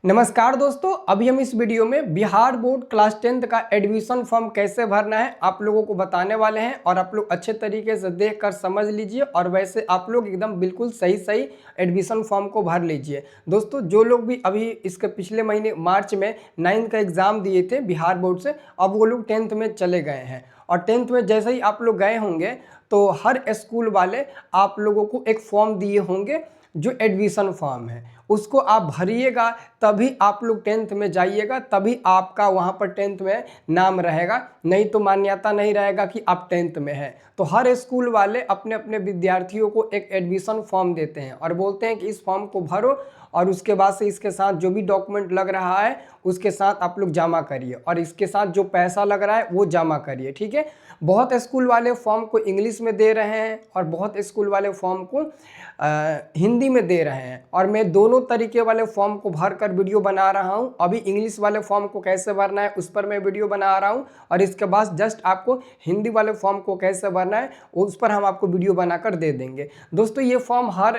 नमस्कार दोस्तों, अभी हम इस वीडियो में बिहार बोर्ड क्लास 10th का एडमिशन फॉर्म कैसे भरना है आप लोगों को बताने वाले हैं और आप लोग अच्छे तरीके से देखकर समझ लीजिए और वैसे आप लोग एकदम बिल्कुल सही एडमिशन फॉर्म को भर लीजिए। दोस्तों, जो लोग भी अभी इसके पिछले महीने मार्च में 9th का एग्ज़ाम दिए थे बिहार बोर्ड से, अब वो लोग 10th में चले गए हैं और 10th में जैसे ही आप लोग गए होंगे तो हर स्कूल वाले आप लोगों को एक फॉर्म दिए होंगे जो एडमिशन फॉर्म है, उसको आप भरिएगा तभी आप लोग 10th में जाइएगा, तभी आपका वहाँ पर 10th में नाम रहेगा, नहीं तो मान्यता नहीं रहेगा कि आप 10th में हैं। तो हर स्कूल वाले अपने अपने विद्यार्थियों को एक एडमिशन फॉर्म देते हैं और बोलते हैं कि इस फॉर्म को भरो और उसके बाद से इसके साथ जो भी डॉक्यूमेंट लग रहा है उसके साथ आप लोग जमा करिए और इसके साथ जो पैसा लग रहा है वो जमा करिए। ठीक है, बहुत स्कूल वाले फॉर्म को इंग्लिश में दे रहे हैं और बहुत स्कूल वाले फॉर्म को हिंदी में दे रहे हैं और मैं दोनों तरीके वाले फॉर्म को भर कर वीडियो बना रहा हूं। अभी इंग्लिश वाले फॉर्म को कैसे भरना है उस पर मैं वीडियो बना रहा हूं और इसके बाद जस्ट आपको हिंदी वाले फॉर्म को कैसे भरना है उस पर हम आपको वीडियो बनाकर दे देंगे। दोस्तों, ये फॉर्म हर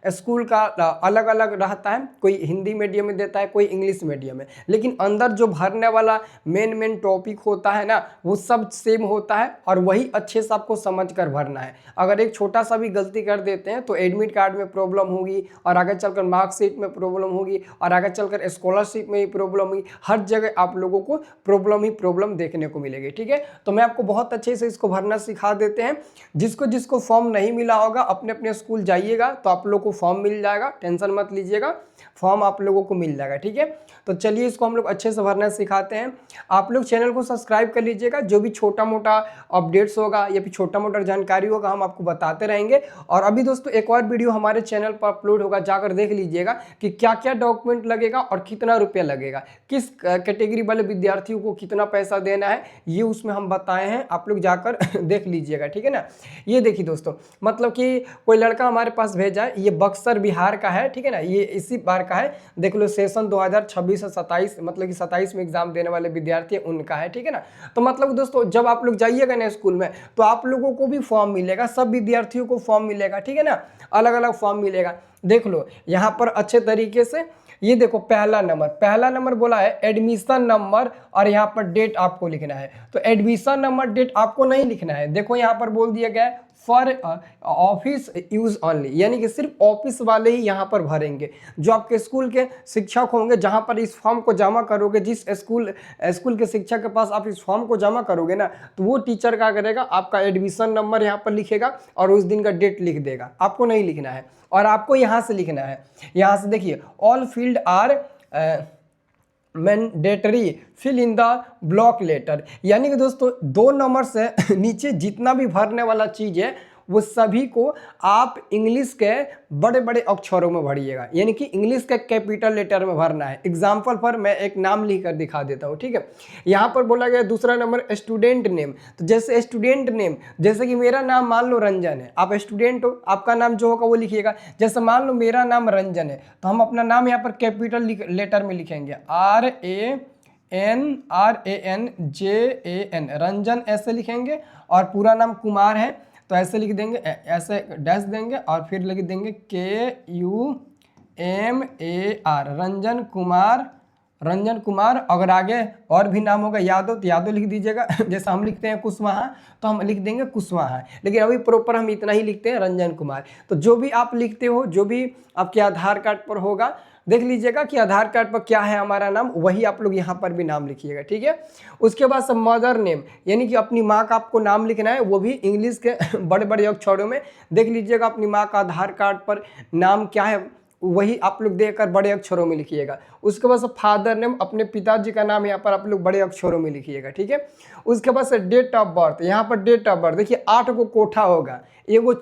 स्कूल का अलग अलग रहता है, कोई हिंदी मीडियम में देता है, कोई इंग्लिश मीडियम में, लेकिन अंदर जो भरने वाला मेन टॉपिक होता है ना वो सब सेम होता है और वही अच्छे से आपको समझ कर भरना है। अगर एक छोटा सा भी गलती कर देते हैं तो एडमिट कार्ड में प्रॉब्लम होगी और आगे चलकर मार्कशीट में प्रॉब्लम होगी और आगे चलकर स्कॉलरशिप में ही प्रॉब्लम होगी। हर जगह आप लोगों को प्रॉब्लम ही प्रॉब्लम देखने को मिलेगी। ठीक है, तो मैं आपको बहुत अच्छे से इसको भरना सिखा देते हैं। जिसको जिसको फॉर्म नहीं मिला होगा अपने अपने स्कूल जाइएगा तो आप लोग को फॉर्म मिल जाएगा, टेंशन मत लीजिएगा, फॉर्म आप लोगों को मिल जाएगा। ठीक है, तो चलिए इसको हम लोग अच्छे से भरना सिखाते हैं। आप लोग चैनल को सब्सक्राइब कर लीजिएगा, जो भी छोटा मोटा अपडेट्स होगा या फिर छोटा मोटा जानकारी होगा हम आपको बताते रहेंगे। और अभी दोस्तों एक और वीडियो हमारे चैनल पर अपलोड होगा, जाकर देख लीजिएगा कि क्या क्या डॉक्यूमेंट लगेगा और कितना रुपया लगेगा, किस कैटेगरी वाले विद्यार्थियों को कितना पैसा देना है, ये उसमें हम बताए हैं, आप लोग जाकर देख लीजिएगा। ठीक है ना, ये देखिए दोस्तों, मतलब कि कोई लड़का हमारे पास भेजा है, ये बक्सर बिहार का है। ठीक है ना, ये इसी बार का है, देख लो सेशन 2026 से 27, मतलब कि 27 में एग्जाम देने वाले विद्यार्थी उनका है। ठीक है ना, तो मतलब दोस्तों जब आप लोग जाइएगा ना स्कूल में तो आप लोगों को भी फॉर्म मिलेगा, सब विद्यार्थियों को फॉर्म मिलेगा। ठीक है ना, अलग अलग फॉर्म मिलेगा। देख लो यहाँ पर अच्छे तरीके से, ये देखो पहला नंबर बोला है एडमिशन नंबर और यहाँ पर डेट आपको लिखना है। तो एडमिशन नंबर डेट आपको नहीं लिखना है, देखो यहाँ पर बोल दिया गया है फॉर ऑफिस यूज ऑनली, यानी कि सिर्फ ऑफिस वाले ही यहाँ पर भरेंगे। जो आपके स्कूल के शिक्षक होंगे जहाँ पर इस फॉर्म को जमा करोगे, जिस स्कूल के शिक्षक के पास आप इस फॉर्म को जमा करोगे ना, तो वो टीचर क्या करेगा, आपका एडमिशन नंबर यहाँ पर लिखेगा और उस दिन का डेट लिख देगा, आपको नहीं लिखना है। और आपको यहाँ से लिखना है, यहाँ से देखिए all field are mandatory fill in the block letter, यानी कि दोस्तों 2 नंबर से नीचे जितना भी भरने वाला चीज़ है वो सभी को आप इंग्लिश के बड़े बड़े अक्षरों में भरिएगा, यानी कि इंग्लिश के कैपिटल लेटर में भरना है। एग्जाम्पल पर मैं एक नाम लिख कर दिखा देता हूँ। ठीक है, यहाँ पर बोला गया दूसरा नंबर स्टूडेंट नेम, तो जैसे स्टूडेंट नेम, जैसे कि मेरा नाम मान लो रंजन है, आप स्टूडेंट हो, आपका नाम जो होगा वो लिखिएगा। जैसे मान लो मेरा नाम रंजन है तो हम अपना नाम यहाँ पर कैपिटल लेटर में लिखेंगे, RANJAN, रंजन ऐसे लिखेंगे। और पूरा नाम कुमार है तो ऐसे लिख देंगे, ऐसे डैश देंगे और फिर लिख देंगे KUMAR, रंजन कुमार। अगर आगे और भी नाम होगा यादव तो यादव लिख दीजिएगा। जैसे हम लिखते हैं कुशवाहा तो हम लिख देंगे कुशवाहा, लेकिन अभी प्रॉपर हम इतना ही लिखते हैं रंजन कुमार। तो जो भी आप लिखते हो, जो भी आपके आधार कार्ड पर होगा, देख लीजिएगा कि आधार कार्ड पर क्या है हमारा नाम, वही आप लोग यहाँ पर भी नाम लिखिएगा। ठीक है, उसके बाद सब मदर नेम, यानी कि अपनी माँ का आपको नाम लिखना है, वो भी इंग्लिश के बड़े बड़े अक्षरों में। देख लीजिएगा अपनी माँ का आधार कार्ड पर नाम क्या है वही आप लोग देखकर बड़े अक्षरों में लिखिएगा। उसके बाद से फादर नेम, अपने पिताजी का नाम यहाँ पर आप लोग बड़े अक्षरों में लिखिएगा। ठीक है, उसके बाद से डेट ऑफ बर्थ, यहाँ पर डेट ऑफ बर्थ देखिए 8 को कोठा होगा, एगो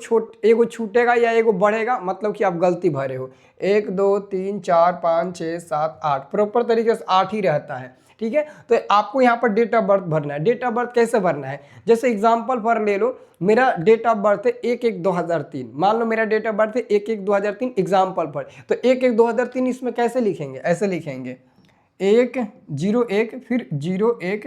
छूटेगा या एगो बढ़ेगा, मतलब कि आप गलती भरे हो। 1 2 3 4 5 6 7 8, प्रॉपर तरीके से 8 ही रहता है। ठीक है, तो आपको यहाँ पर डेट ऑफ बर्थ भरना है। डेट ऑफ बर्थ कैसे भरना है, जैसे एग्जांपल पर ले लो, मेरा डेट ऑफ बर्थ है 1/1/2003, मान लो मेरा डेट ऑफ बर्थ है 1/1/2003 एग्जांपल पर, तो 1/1/2003 इसमें कैसे लिखेंगे, ऐसे लिखेंगे 1 0 1 फिर 0 1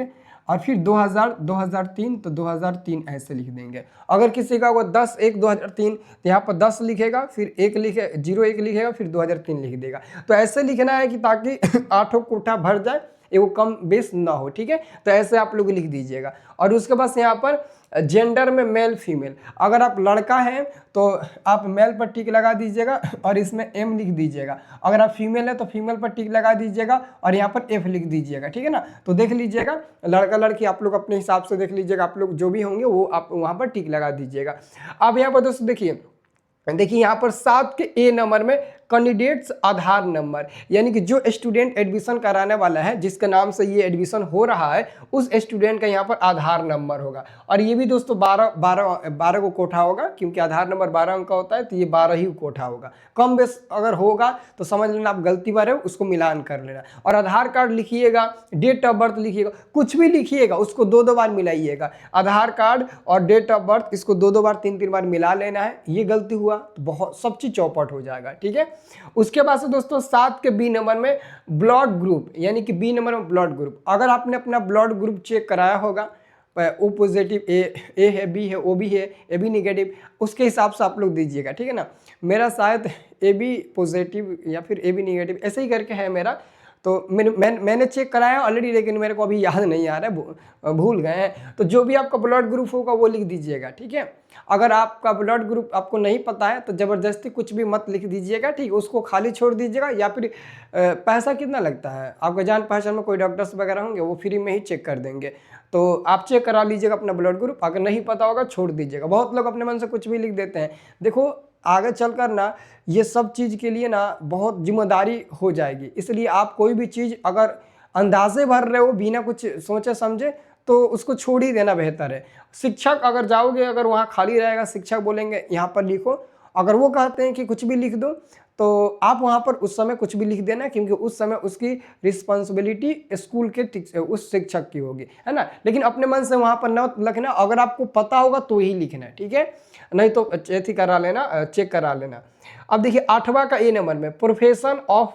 और फिर 2000 2003 तो 2003 ऐसे लिख देंगे। अगर किसी का वो 10/1/2003 तो यहाँ पर 10 लिखेगा, फिर 1 लिखे 01 लिखेगा, फिर 2003 लिख देगा। तो ऐसे लिखना है कि ताकि आठों कोठा भर जाए, वो कम बेस ना हो, ठीक है। तो ऐसे आप लोग लिख दीजिएगा। और उसके बाद यहाँ पर जेंडर में मेल फीमेल, अगर आप लड़का हैं तो आप मेल पर टिक लगा दीजिएगा और इसमें M लिख दीजिएगा। अगर आप फीमेल है तो फीमेल पर टिक लगा दीजिएगा और यहाँ पर F लिख दीजिएगा, ठीक है ना। तो देख लीजिएगा, लड़का लड़की आप लोग अपने हिसाब से देख लीजिएगा, आप लोग जो भी होंगे वो आप वहाँ पर टिक लगा दीजिएगा। अब यहाँ पर दोस्तों देखिए यहाँ पर 7 के A नंबर में कैंडिडेट्स आधार नंबर, यानी कि जो स्टूडेंट एडमिशन कराने वाला है, जिसके नाम से ये एडमिशन हो रहा है, उस स्टूडेंट का यहाँ पर आधार नंबर होगा। और ये भी दोस्तों 12 को कोठा होगा, क्योंकि आधार नंबर 12 अंक का होता है, तो ये 12 ही कोठा होगा। कम बेस अगर होगा तो समझ लेना आप गलती पर है, उसको मिलान कर लेना। और आधार कार्ड लिखिएगा, डेट ऑफ बर्थ लिखिएगा, कुछ भी लिखिएगा उसको 2-2 बार मिलाइएगा। आधार कार्ड और डेट ऑफ बर्थ इसको 2-2 बार 3-3 बार मिला लेना है। ये गलती हुआ तो बहुत सब चीज़ चौपट हो जाएगा, ठीक है। उसके बाद से दोस्तों 7 के B नंबर में ब्लड ग्रुप, यानी कि B नंबर में ब्लड ग्रुप, अगर आपने अपना ब्लड ग्रुप चेक कराया होगा, O पॉजिटिव ए है, B है, OB है, AB निगेटिव, उसके हिसाब से आप लोग दीजिएगा, ठीक है ना। मेरा शायद AB पॉजिटिव या फिर AB निगेटिव ऐसे ही करके है मेरा, तो मैंने चेक कराया ऑलरेडी, लेकिन मेरे को अभी याद नहीं आ रहा है, भूल गए हैं। तो जो भी आपका ब्लड ग्रुप होगा वो लिख दीजिएगा, ठीक है। अगर आपका ब्लड ग्रुप आपको नहीं पता है तो ज़बरदस्ती कुछ भी मत लिख दीजिएगा, ठीक है, उसको खाली छोड़ दीजिएगा। या फिर पैसा कितना लगता है, आपका जान पहचान में कोई डॉक्टर्स वगैरह होंगे, वो फ्री में ही चेक कर देंगे। तो आप चेक करा लीजिएगा अपना ब्लड ग्रुप, अगर नहीं पता होगा छोड़ दीजिएगा। बहुत लोग अपने मन से कुछ भी लिख देते हैं। देखो आगे चलकर ना ये सब चीज़ के लिए ना बहुत जिम्मेदारी हो जाएगी, इसलिए आप कोई भी चीज़ अगर अंदाजे भर रहे हो बिना कुछ सोचे समझे तो उसको छोड़ ही देना बेहतर है। शिक्षक अगर जाओगे, अगर वहाँ खाली रहेगा, शिक्षक बोलेंगे यहाँ पर लिखो, अगर वो कहते हैं कि कुछ भी लिख दो तो आप वहाँ पर उस समय कुछ भी लिख देना, क्योंकि उस समय उसकी रिस्पॉन्सिबिलिटी स्कूल के उस शिक्षक की होगी, है ना। लेकिन अपने मन से वहाँ पर न लिखना, अगर आपको पता होगा तो ही लिखना है, ठीक है, नहीं तो चेक करा लेना, चेक करा लेना। अब देखिए 8वां का A नंबर में प्रोफेशन ऑफ,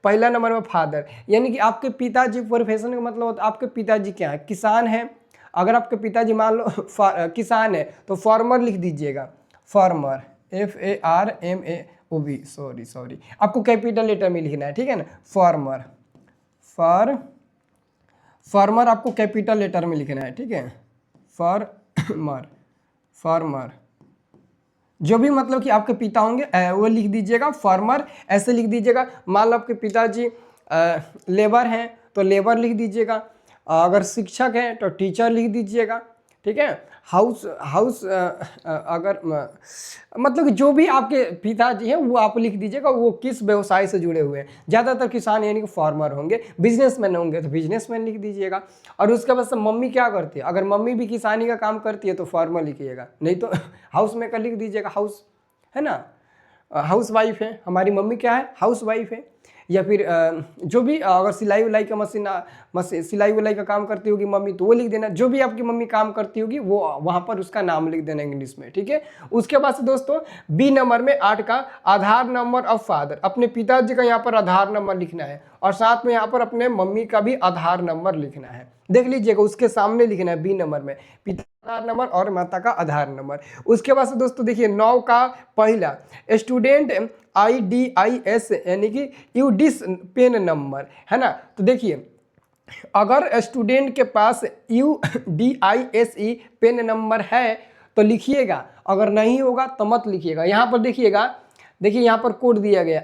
पहला नंबर में फादर, यानी कि आपके पिताजी, प्रोफेशन का मतलब होता है आपके पिताजी क्या है, किसान है। अगर आपके पिताजी मान लो किसान है तो फार्मर लिख दीजिएगा, फार्मर FARMAOB, सॉरी आपको कैपिटल लेटर में लिखना है, ठीक है ना। फार्मर फार्मर आपको कैपिटल लेटर में लिखना है, ठीक है। फार्मर जो भी मतलब कि आपके पिता होंगे वो लिख दीजिएगा, फार्मर ऐसे लिख दीजिएगा। मान लो आपके पिताजी लेबर हैं तो लेबर लिख दीजिएगा, अगर शिक्षक हैं तो टीचर लिख दीजिएगा, ठीक है। हाउस अगर मतलब जो भी आपके पिताजी हैं वो आप लिख दीजिएगा, वो किस व्यवसाय से जुड़े हुए हैं। ज़्यादातर किसान यानी कि फार्मर होंगे, बिजनेसमैन होंगे तो बिजनेसमैन लिख दीजिएगा। और उसके बाद से मम्मी क्या करती है, अगर मम्मी भी किसानी का काम करती है तो फार्मर लिखिएगा, नहीं तो हाउस मेकर लिख दीजिएगा, हाउस है ना, हाउस वाइफ है हमारी मम्मी, क्या है, हाउस वाइफ है। या फिर जो भी अगर सिलाई उलाई का मशीन सिलाई उलाई का काम करती होगी मम्मी तो वो लिख देना। जो भी आपकी मम्मी काम करती होगी वो वहाँ पर उसका नाम लिख देना इंग्लिश में, ठीक है। उसके बाद से दोस्तों B नंबर में 8 का आधार नंबर ऑफ फादर, अपने पिताजी का यहाँ पर आधार नंबर लिखना है और साथ में यहाँ पर अपने मम्मी का भी आधार नंबर लिखना है। देख लीजिएगा उसके सामने लिखना है B नंबर में पिता आधार नंबर और माता का आधार नंबर। उसके बाद से दोस्तों देखिए 9 का पहला स्टूडेंट IDIS यानी कि यूडिस पेन नंबर, है ना। तो देखिए अगर स्टूडेंट के पास UDISE पेन नंबर है तो लिखिएगा, अगर नहीं होगा तो मत लिखिएगा। यहाँ पर देखिएगा, देखिए यहाँ पर कोड दिया गया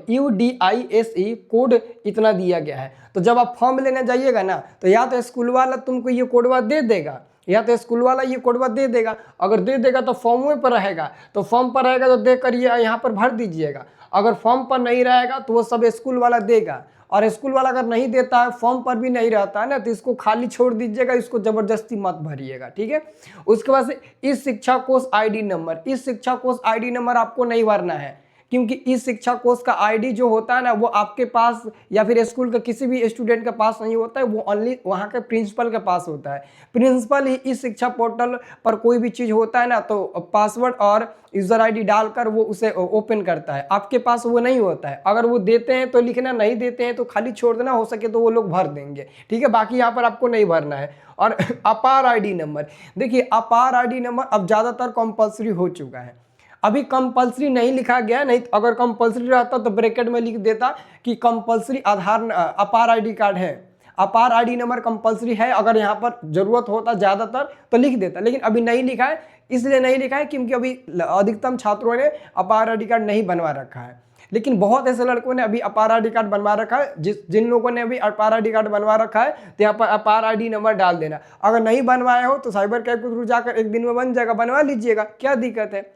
UDISE कोड इतना दिया गया है। तो जब आप फॉर्म लेने जाइएगा ना तो या तो स्कूल वाला तुमको ये कोडवा दे देगा, या तो स्कूल वाला ये कोडवा दे देगा। अगर दे देगा तो फॉर्म पर रहेगा, तो फॉर्म पर रहेगा तो दे कर ये यहाँ पर भर दीजिएगा। अगर फॉर्म पर नहीं रहेगा तो वो सब स्कूल वाला देगा, और स्कूल वाला अगर नहीं देता है, फॉर्म पर भी नहीं रहता है ना, तो इसको खाली छोड़ दीजिएगा, इसको ज़बरदस्ती मत भरिएगा, ठीक है। उसके बाद से इस शिक्षा कोष ID नंबर, इस शिक्षा कोष ID नंबर आपको नहीं भरना है, क्योंकि ई शिक्षा कोष का आईडी जो होता है ना वो आपके पास या फिर स्कूल के किसी भी स्टूडेंट के पास नहीं होता है, वो ओनली वहाँ के प्रिंसिपल के पास होता है। प्रिंसिपल ही ई शिक्षा पोर्टल पर कोई भी चीज़ होता है ना तो पासवर्ड और यूज़र आईडी डालकर वो उसे ओपन करता है। आपके पास वो नहीं होता है, अगर वो देते हैं तो लिखना, नहीं देते हैं तो खाली छोड़ देना, हो सके तो वो लोग भर देंगे, ठीक है। बाकी यहाँ पर आपको नहीं भरना है। और अपार आईडी नंबर, देखिए अपार आईडी नंबर अब ज़्यादातर कंपलसरी हो चुका है। अभी कंपलसरी नहीं लिखा गया, नहीं अगर कंपलसरी रहता तो ब्रैकेट में लिख देता कि कंपलसरी आधार अपार आईडी कार्ड है, अपार आईडी नंबर कंपलसरी है। अगर यहाँ पर जरूरत होता ज़्यादातर तो लिख देता, लेकिन अभी नहीं लिखा है। इसलिए नहीं लिखा है क्योंकि अभी अधिकतम छात्रों ने अपार आईडी कार्ड नहीं बनवा रखा है। लेकिन बहुत ऐसे लड़कों ने अभी अपार आईडी कार्ड बनवा रखा है। जिन लोगों ने अभी अपार आईडी कार्ड बनवा रखा है तो यहाँ पर अपार आईडी नंबर डाल देना। अगर नहीं बनवाए हो तो साइबर कैफ के थ्रू जाकर एक दिन में बन जाएगा, बनवा लीजिएगा, क्या दिक्कत है।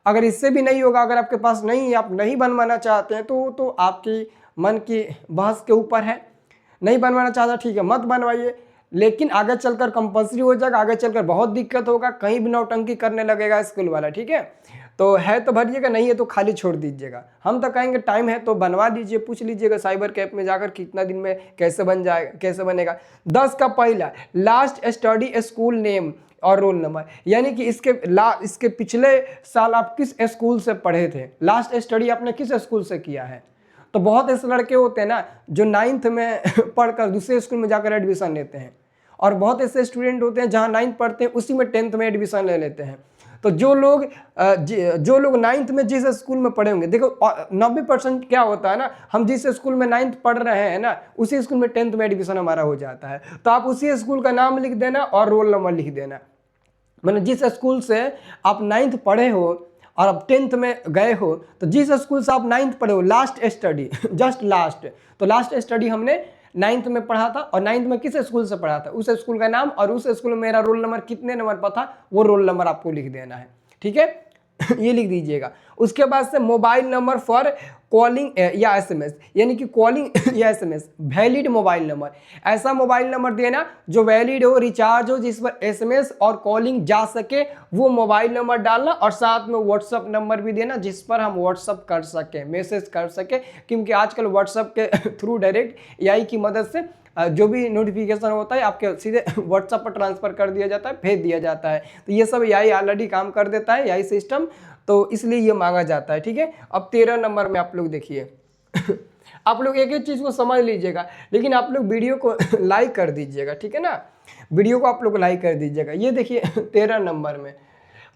अगर इससे भी नहीं होगा, अगर आपके पास नहीं, आप नहीं बनवाना चाहते हैं तो आपकी मन की बहस के ऊपर है। नहीं बनवाना चाहता ठीक है, मत बनवाइए, लेकिन आगे चलकर कंपलसरी हो जाएगा, आगे चलकर बहुत दिक्कत होगा, कहीं भी नौटंकी करने लगेगा स्कूल वाला, ठीक है। तो है तो भरिएगा, नहीं है तो खाली छोड़ दीजिएगा। हम तो कहेंगे टाइम है तो बनवा लीजिए, पूछ लीजिएगा साइबर कैफ में जाकर कितना दिन में कैसे बन जाएगा, कैसे बनेगा। 10 का पहला लास्ट स्टडी स्कूल नेम और रोल नंबर, यानी कि इसके पिछले साल आप किस स्कूल से पढ़े थे, लास्ट स्टडी आपने किस स्कूल से किया है। तो बहुत ऐसे लड़के होते हैं ना जो 9th में पढ़कर दूसरे स्कूल में जाकर एडमिशन लेते हैं, और बहुत ऐसे स्टूडेंट होते हैं जहां 9th पढ़ते हैं उसी में 10th में एडमिशन ले लेते हैं। तो जो लोग 9th में जिस स्कूल में पढ़े होंगे, देखो 90% क्या होता है ना, हम जिस स्कूल में 9th पढ़ रहे हैं ना उसी स्कूल में 10th में एडमिशन हमारा हो जाता है। तो आप उसी स्कूल का नाम लिख देना और रोल नंबर लिख देना। मतलब जिस स्कूल से आप 9th पढ़े हो और अब 10th में गए हो, तो जिस स्कूल से आप 9th पढ़े हो, लास्ट स्टडी जस्ट लास्ट, तो लास्ट स्टडी हमने 9th में पढ़ा था, और 9th में किस स्कूल से पढ़ा था उस स्कूल का नाम, और उस स्कूल में मेरा रोल नंबर कितने नंबर पर था वो रोल नंबर आपको लिख देना है, ठीक है। ये लिख दीजिएगा। उसके बाद से मोबाइल नंबर फॉर कॉलिंग या एसएमएस, यानी कि कॉलिंग या एसएमएस, वैलिड मोबाइल नंबर, ऐसा मोबाइल नंबर देना जो वैलिड हो, रिचार्ज हो, जिस पर एसएमएस और कॉलिंग जा सके, वो मोबाइल नंबर डालना। और साथ में व्हाट्सअप नंबर भी देना जिस पर हम व्हाट्सअप कर सकें, मैसेज कर सकें, क्योंकि आजकल व्हाट्सअप के थ्रू डायरेक्ट एआई की मदद से जो भी नोटिफिकेशन होता है आपके सीधे व्हाट्सएप पर ट्रांसफर कर दिया जाता है, भेज दिया जाता है। तो ये सब एआई ऑलरेडी काम कर देता है, एआई सिस्टम, तो इसलिए ये मांगा जाता है, ठीक है। अब 13 नंबर में आप लोग देखिए आप लोग एक एक चीज़ को समझ लीजिएगा, लेकिन आप लोग वीडियो को लाइक कर दीजिएगा, ठीक है ना, वीडियो को आप लोग लाइक कर दीजिएगा। ये देखिए 13 नंबर में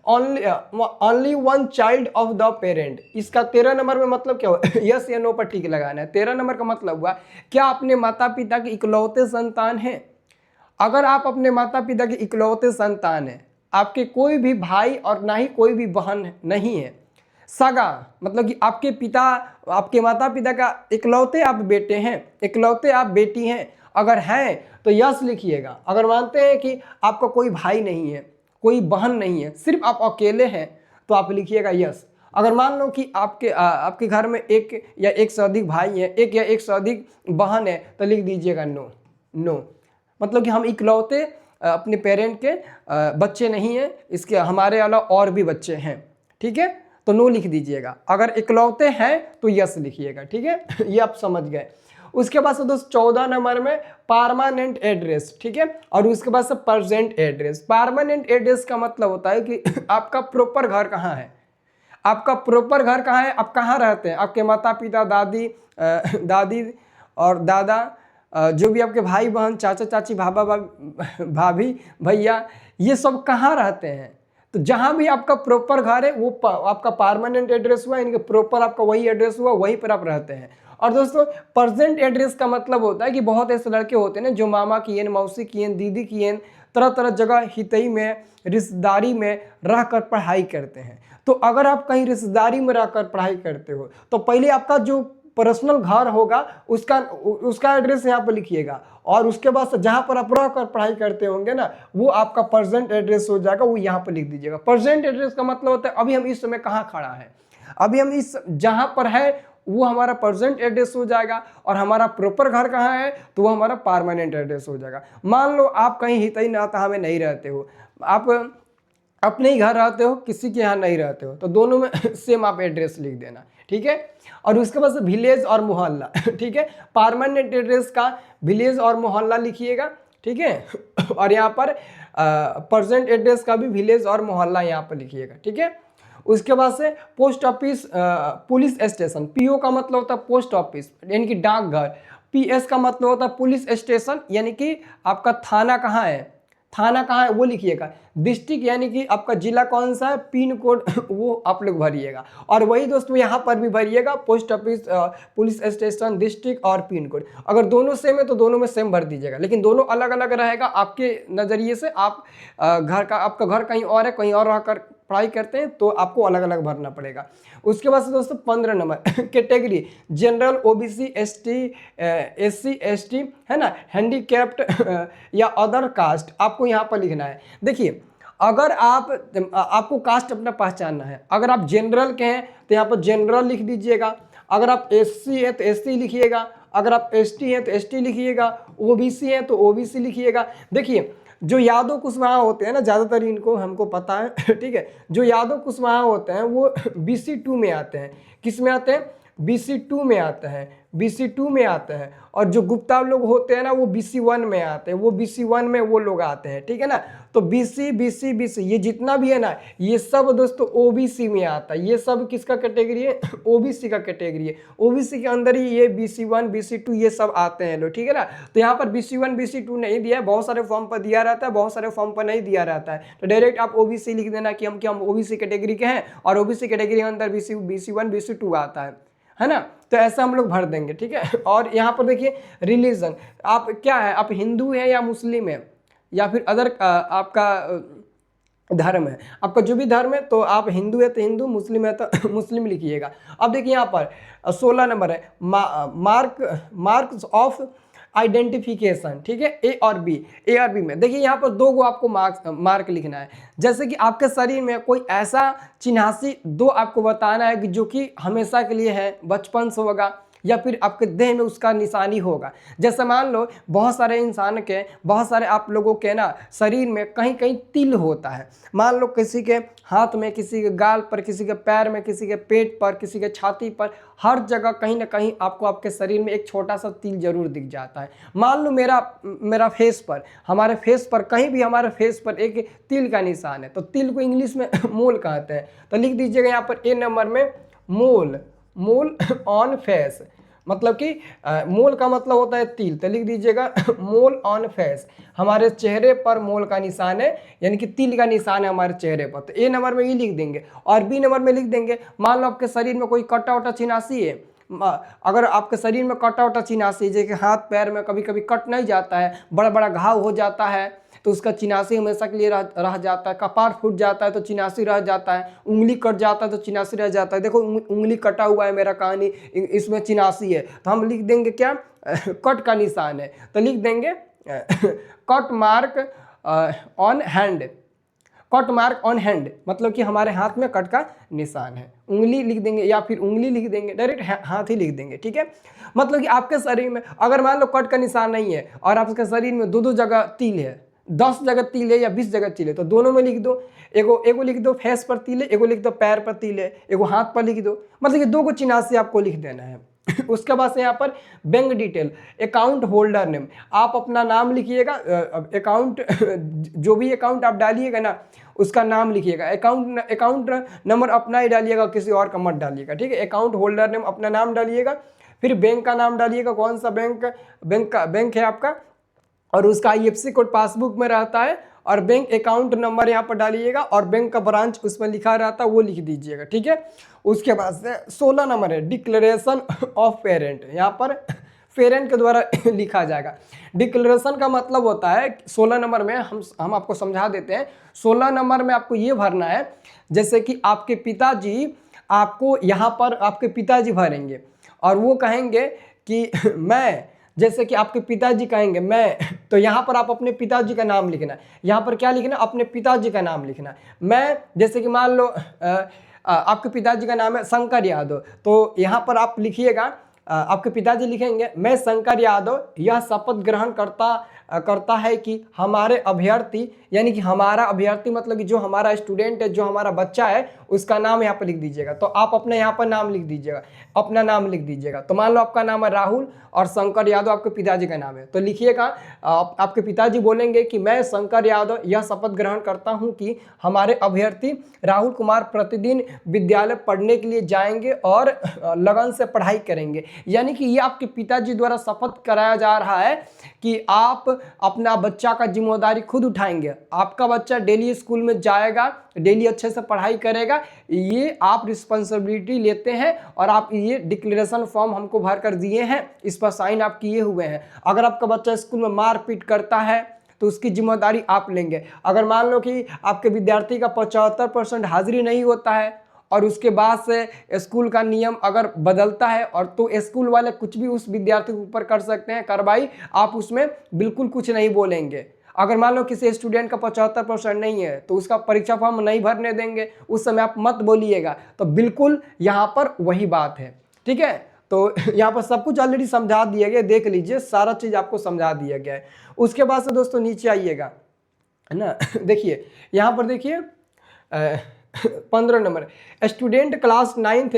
only one child of the parent, इसका 13 नंबर में मतलब क्या हुआ यस या नो पर टिक लगाना है। 13 नंबर का मतलब हुआ क्या अपने माता पिता के इकलौते संतान हैं। अगर आप अपने माता पिता के इकलौते संतान हैं, आपके कोई भी भाई और ना ही कोई भी बहन नहीं है, सगा मतलब कि आपके माता पिता का इकलौते आप बेटे हैं, इकलौते आप बेटी हैं, अगर हैं तो यस लिखिएगा। अगर मानते हैं कि आपका कोई भाई नहीं है, कोई बहन नहीं है, सिर्फ आप अकेले हैं, तो आप लिखिएगा यस। अगर मान लो कि आपके घर में एक या एक से अधिक भाई है, एक या एक से अधिक बहन है, तो लिख दीजिएगा नो। नो मतलब कि हम इकलौते अपने पेरेंट के बच्चे नहीं हैं, इसके हमारे अलावा और भी बच्चे हैं, ठीक है, तो नो लिख दीजिएगा। अगर इकलौते हैं तो यस लिखिएगा, ठीक है ये आप समझ गए। उसके बाद से दोस्त 14 नंबर में परमानेंट एड्रेस, ठीक है, और उसके बाद से प्रेजेंट एड्रेस। परमानेंट एड्रेस का मतलब होता है कि आपका प्रॉपर घर कहाँ है, आपका प्रॉपर घर कहाँ है, आप कहाँ रहते हैं, आपके माता पिता, दादी और दादा, जो भी आपके भाई बहन, चाचा चाची, भाभी भैया, ये सब कहाँ रहते हैं। तो जहाँ भी आपका प्रॉपर घर है वो आपका परमानेंट एड्रेस हुआ, इनके प्रॉपर आपका वही एड्रेस हुआ, वहीं पर आप रहते हैं। और दोस्तों प्रेजेंट एड्रेस का मतलब होता है कि बहुत ऐसे लड़के होते हैं ना जो मामा की हैं, मौसी की हैं, दीदी की हैं, तरह तरह जगह हितई में, रिश्तेदारी में रहकर पढ़ाई करते हैं। तो अगर आप कहीं रिश्तेदारी में रहकर पढ़ाई करते हो तो पहले आपका जो पर्सनल घर होगा उसका एड्रेस यहाँ पर लिखिएगा, और उसके बाद से जहाँ पर आप रहकर पढ़ाई करते होंगे ना वो आपका प्रेजेंट एड्रेस हो जाएगा, वो यहाँ पर लिख दीजिएगा। प्रेजेंट एड्रेस का मतलब होता है अभी हम इस समय कहाँ खड़ा है, अभी हम इस जहाँ पर है वो हमारा प्रेजेंट एड्रेस हो जाएगा, और हमारा प्रॉपर घर कहाँ है तो वो हमारा परमानेंट एड्रेस हो जाएगा। मान लो आप कहीं हितई नाता में नहीं रहते हो, आप अपने ही घर रहते हो, किसी के यहाँ नहीं रहते हो, तो दोनों में सेम आप एड्रेस लिख देना, ठीक है। और उसके बाद से विलेज और मोहल्ला, ठीक है। परमानेंट एड्रेस का विलेज और मोहल्ला लिखिएगा, ठीक है। और यहाँ पर प्रेजेंट एड्रेस का भी विलेज और मोहल्ला यहाँ पर लिखिएगा, ठीक है। उसके बाद से post office, police station, PO का मतलब होता है पोस्ट ऑफिस यानी कि डाकघर, पीएस का मतलब होता है पुलिस स्टेशन यानी कि आपका थाना कहाँ है, थाना कहाँ है वो लिखिएगा। डिस्ट्रिक्ट यानी कि आपका जिला कौन सा है, पिन कोड वो आप लोग भरिएगा। और वही दोस्तों यहाँ पर भी भरिएगा, post office, police station, district और पिन कोड। अगर दोनों सेम है तो दोनों में सेम भर दीजिएगा, लेकिन दोनों अलग अलग रहेगा आपके नज़रिए से। आप आपका घर कहीं और है, कहीं और रहकर पढ़ाई करते हैं तो आपको अलग अलग भरना पड़ेगा। उसके बाद से दोस्तों 15 number category, general, OBC, ST, SC, ST, है ना, हैंडीकैप्ड या अदर कास्ट, आपको यहाँ पर लिखना है। देखिए अगर आपको कास्ट अपना पहचानना है, अगर आप जनरल के हैं तो यहाँ पर जनरल लिख दीजिएगा, अगर आप एससी है तो एससी लिखिएगा, अगर आप एसटी हैं तो एसटी लिखिएगा, ओबीसी हैं तो ओबीसी लिखिएगा। देखिए जो यादव कुशवाहा होते हैं ना, ज़्यादातर इनको हमको पता है, ठीक है, जो यादव कुशवाहा होते हैं वो BC2 में आते हैं। किस में आते हैं, BC2 में आते हैं, BC2 में आते हैं। और जो गुप्ता लोग होते हैं ना वो BC1 में आते हैं, वो BC1 में वो लोग आते हैं, ठीक है ना। तो BC ये जितना भी है ना, ये सब दोस्तों OBC में आता है। ये सब किसका कैटेगरी है, OBC का कैटेगरी है। OBC के अंदर ही ये BC1 BC2 ये सब आते हैं लोग, ठीक है ना। तो यहाँ पर BC1 BC2 नहीं दिया है, बहुत सारे फॉर्म पर दिया रहता है, बहुत सारे फॉर्म पर नहीं दिया रहता है। तो डायरेक्ट आप OBC लिख देना कि हम OBC कैटेगरी के हैं, और OBC कैटेगरी के अंदर BC1 BC2 आता है ना। तो ऐसा हम लोग भर देंगे, ठीक है। और यहाँ पर देखिए रिलीजन, आप क्या है, आप हिंदू है या मुस्लिम है या फिर अदर आपका धर्म है, आपका जो भी धर्म है, तो आप हिंदू है तो हिंदू, मुस्लिम है तो मुस्लिम लिखिएगा। अब देखिए यहाँ पर 16 नंबर है मार्क्स ऑफ आइडेंटिफिकेशन, ठीक है, ए और बी में। देखिए यहाँ पर 2 को आपको मार्क लिखना है। जैसे कि आपके शरीर में कोई ऐसा चिन्हासी 2 आपको बताना है कि जो कि हमेशा के लिए है, बचपन से होगा या फिर आपके देह में उसका निशानी होगा। जैसे मान लो बहुत सारे इंसान के, बहुत सारे आप लोगों के ना शरीर में कहीं कहीं तिल होता है। मान लो किसी के हाथ में, किसी के गाल पर, किसी के पैर में, किसी के पेट पर, किसी के छाती पर, हर जगह कहीं ना कहीं आपको आपके शरीर में एक छोटा सा तिल जरूर दिख जाता है। मान लो मेरा फेस पर, हमारे फेस पर, कहीं भी हमारे फेस पर एक तिल का निशान है, तो तिल को इंग्लिश में मोल कहते हैं। तो लिख दीजिएगा यहाँ पर ए नंबर में मोल ऑन फेस, मतलब कि मोल का मतलब होता है तिल, तो लिख दीजिएगा मोल ऑन फेस, हमारे चेहरे पर मोल का निशान है, यानी कि तिल का निशान है हमारे चेहरे पर। तो ए नंबर में ये लिख देंगे। और बी नंबर में लिख देंगे, मान लो आपके शरीर में कोई कटा वटा चिन्हासी है, अगर आपके शरीर में कटा वटा चिन्हासी, जैसे हाथ पैर में कभी कभी कट नहीं जाता है, बड़ा बड़ा घाव हो जाता है तो उसका चिन्हासी हमेशा के लिए रह जाता है, कपार फूट जाता है तो चिन्हासी रह जाता है, उंगली कट जाता है तो चिन्हासी रह जाता है। देखो उंगली कटा हुआ है मेरा, कहानी इसमें चिन्हासी है, तो हम लिख देंगे क्या, कट का निशान है, तो लिख देंगे cut mark on hand, cut mark on hand, मतलब कि हमारे हाथ में कट का निशान है। उंगली लिख देंगे या फिर उंगली लिख देंगे, डायरेक्ट हाथ ही लिख देंगे, ठीक है। मतलब कि आपके शरीर में अगर मान लो कट का निशान नहीं है और आपके शरीर में 2 जगह तिल है, 10 जगह तिल है या 20 जगह तिल है, तो दोनों में लिख दो। एगो लिख दो फेस पर तिल है, एगो लिख दो पैर पर तिल है, एगो हाथ पर लिख दो, मतलब कि 2 को चिन्हासी आपको लिख देना है। उसके बाद से यहाँ पर bank detail, account holder name, आप अपना नाम लिखिएगा, अकाउंट जो भी अकाउंट आप डालिएगा ना उसका नाम लिखिएगा, अकाउंट नंबर अपना ही डालिएगा, किसी और का मत डालिएगा, ठीक है। अकाउंट होल्डर नेम अपना नाम डालिएगा, फिर बैंक का नाम डालिएगा, कौन सा बैंक है आपका, और उसका IFSC कोड पासबुक में रहता है, और बैंक अकाउंट नंबर यहाँ पर डालिएगा, और बैंक का ब्रांच उसमें लिखा रहता है वो लिख दीजिएगा, ठीक है। उसके बाद से 16 नंबर है डिक्लेरेशन ऑफ पेरेंट, यहाँ पर पेरेंट के द्वारा लिखा जाएगा। डिक्लेरेशन का मतलब होता है 16 नंबर में हम आपको समझा देते हैं। 16 नंबर में आपको ये भरना है, जैसे कि आपके पिताजी, आपको यहाँ पर आपके पिताजी भरेंगे और वो कहेंगे कि मैं, जैसे कि आपके पिताजी कहेंगे मैं, तो यहाँ पर आप अपने पिताजी का नाम लिखना है। यहाँ पर क्या लिखना, अपने पिताजी का नाम लिखना। मैं, जैसे कि मान लो आपके पिताजी का नाम है शंकर यादव, तो यहाँ पर आप लिखिएगा, आपके पिताजी लिखेंगे मैं शंकर यादव यह शपथ ग्रहण करता करता है कि हमारे अभ्यर्थी, यानी कि हमारा अभ्यर्थी मतलब कि जो हमारा स्टूडेंट है, जो हमारा बच्चा है, उसका नाम यहाँ पर लिख दीजिएगा। तो आप अपने यहाँ पर नाम लिख दीजिएगा, अपना नाम लिख दीजिएगा। तो मान लो आपका नाम है राहुल और शंकर यादव आपके पिताजी का नाम है, तो लिखिएगा आपके पिताजी बोलेंगे कि मैं शंकर यादव यह शपथ ग्रहण करता हूं कि हमारे अभ्यर्थी राहुल कुमार प्रतिदिन विद्यालय पढ़ने के लिए जाएंगे और लगन से पढ़ाई करेंगे। यानी कि ये आपके पिताजी द्वारा शपथ कराया जा रहा है कि आप अपना बच्चा का जिम्मेदारी खुद उठाएंगे, आपका बच्चा डेली स्कूल में जाएगा, डेली अच्छे से पढ़ाई करेगा, ये आप रिस्पॉन्सिबिलिटी लेते हैं और आप ये डिक्लेरेशन फॉर्म हमको भर कर दिए हैं, इस पर साइन आप किए हुए हैं। अगर आपका बच्चा स्कूल में मारपीट करता है तो उसकी जिम्मेदारी आप लेंगे। अगर मान लो कि आपके विद्यार्थी का 75% हाजिरी नहीं होता है और उसके बाद से स्कूल का नियम अगर बदलता है और तो स्कूल वाले कुछ भी उस विद्यार्थी के ऊपर कर सकते हैं कार्रवाई, आप उसमें बिल्कुल कुछ नहीं बोलेंगे। अगर मान लो किसी स्टूडेंट का 75% नहीं है तो उसका परीक्षा फॉर्म नहीं भरने देंगे, उस समय आप मत बोलिएगा। तो बिल्कुल यहाँ पर वही बात है, ठीक है। तो यहाँ पर सब कुछ ऑलरेडी समझा दिया गया, देख लीजिए सारा चीज़ आपको समझा दिया गया है। उसके बाद से दोस्तों नीचे आइएगा, है ना। देखिए यहाँ पर देखिए 15 number, student class 9th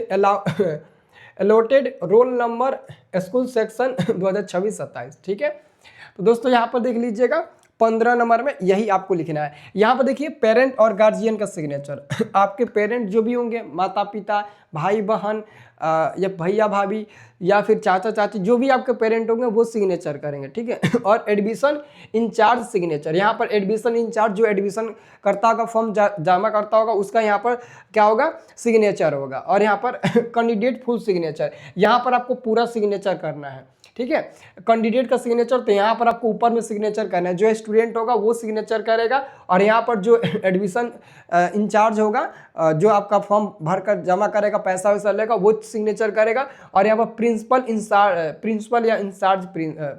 allotted roll number school section 2026-27, ठीक है। तो दोस्तों यहाँ पर देख लीजिएगा 15 नंबर में यही आपको लिखना है। यहाँ पर देखिए पेरेंट और गार्जियन का सिग्नेचर, आपके पेरेंट जो भी होंगे, माता पिता, भाई बहन या भैया भाभी या फिर चाचा चाची, जो भी आपके पेरेंट होंगे वो सिग्नेचर करेंगे, ठीक है। और एडमिशन इंचार्ज सिग्नेचर, यहाँ पर एडमिशन इंचार्ज जो एडमिशन करता होगा, फॉर्म जमा करता होगा, उसका यहाँ पर क्या होगा, सिग्नेचर होगा। और यहाँ पर कैंडिडेट फुल सिग्नेचर, यहाँ पर आपको पूरा सिग्नेचर करना है, ठीक है। कैंडिडेट का सिग्नेचर तो यहाँ पर आपको ऊपर में सिग्नेचर करना है, जो स्टूडेंट होगा वो सिग्नेचर करेगा और यहाँ पर जो एडमिशन इंचार्ज होगा, जो आपका फॉर्म भरकर जमा करेगा, पैसा वैसा लेगा, वो सिग्नेचर करेगा। और यहाँ पर प्रिंसिपल या इंचार्ज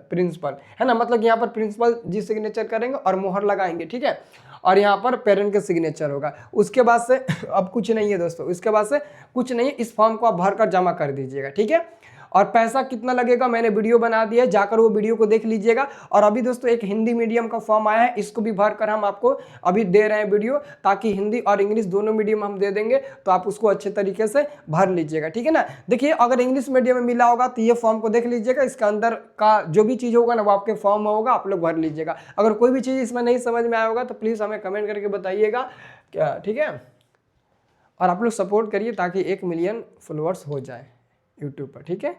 प्रिंसिपल, है ना, मतलब यहाँ पर प्रिंसिपल जी सिग्नेचर करेंगे और मोहर लगाएंगे, ठीक है। और यहाँ पर पेरेंट के सिग्नेचर होगा। उसके बाद से अब कुछ नहीं है दोस्तों, इसके बाद से कुछ नहीं है, इस फॉर्म को आप भरकर जमा कर दीजिएगा, ठीक है। और पैसा कितना लगेगा मैंने वीडियो बना दिया है, जाकर वो वीडियो को देख लीजिएगा। और अभी दोस्तों एक हिंदी मीडियम का फॉर्म आया है, इसको भी भरकर हम आपको अभी दे रहे हैं वीडियो, ताकि हिंदी और इंग्लिश दोनों मीडियम हम दे देंगे, तो आप उसको अच्छे तरीके से भर लीजिएगा, ठीक है ना। देखिए अगर इंग्लिश मीडियम में मिला होगा तो ये फॉर्म को देख लीजिएगा, इसके अंदर का जो भी चीज़ होगा ना वो आपके फॉर्म में होगा, आप लोग भर लीजिएगा। अगर कोई भी चीज़ इसमें नहीं समझ में आया होगा तो प्लीज़ हमें कमेंट करके बताइएगा, ठीक है। और आप लोग सपोर्ट करिए ताकि 1 मिलियन फॉलोअर्स हो जाए यूट्यूब पर, ठीक है।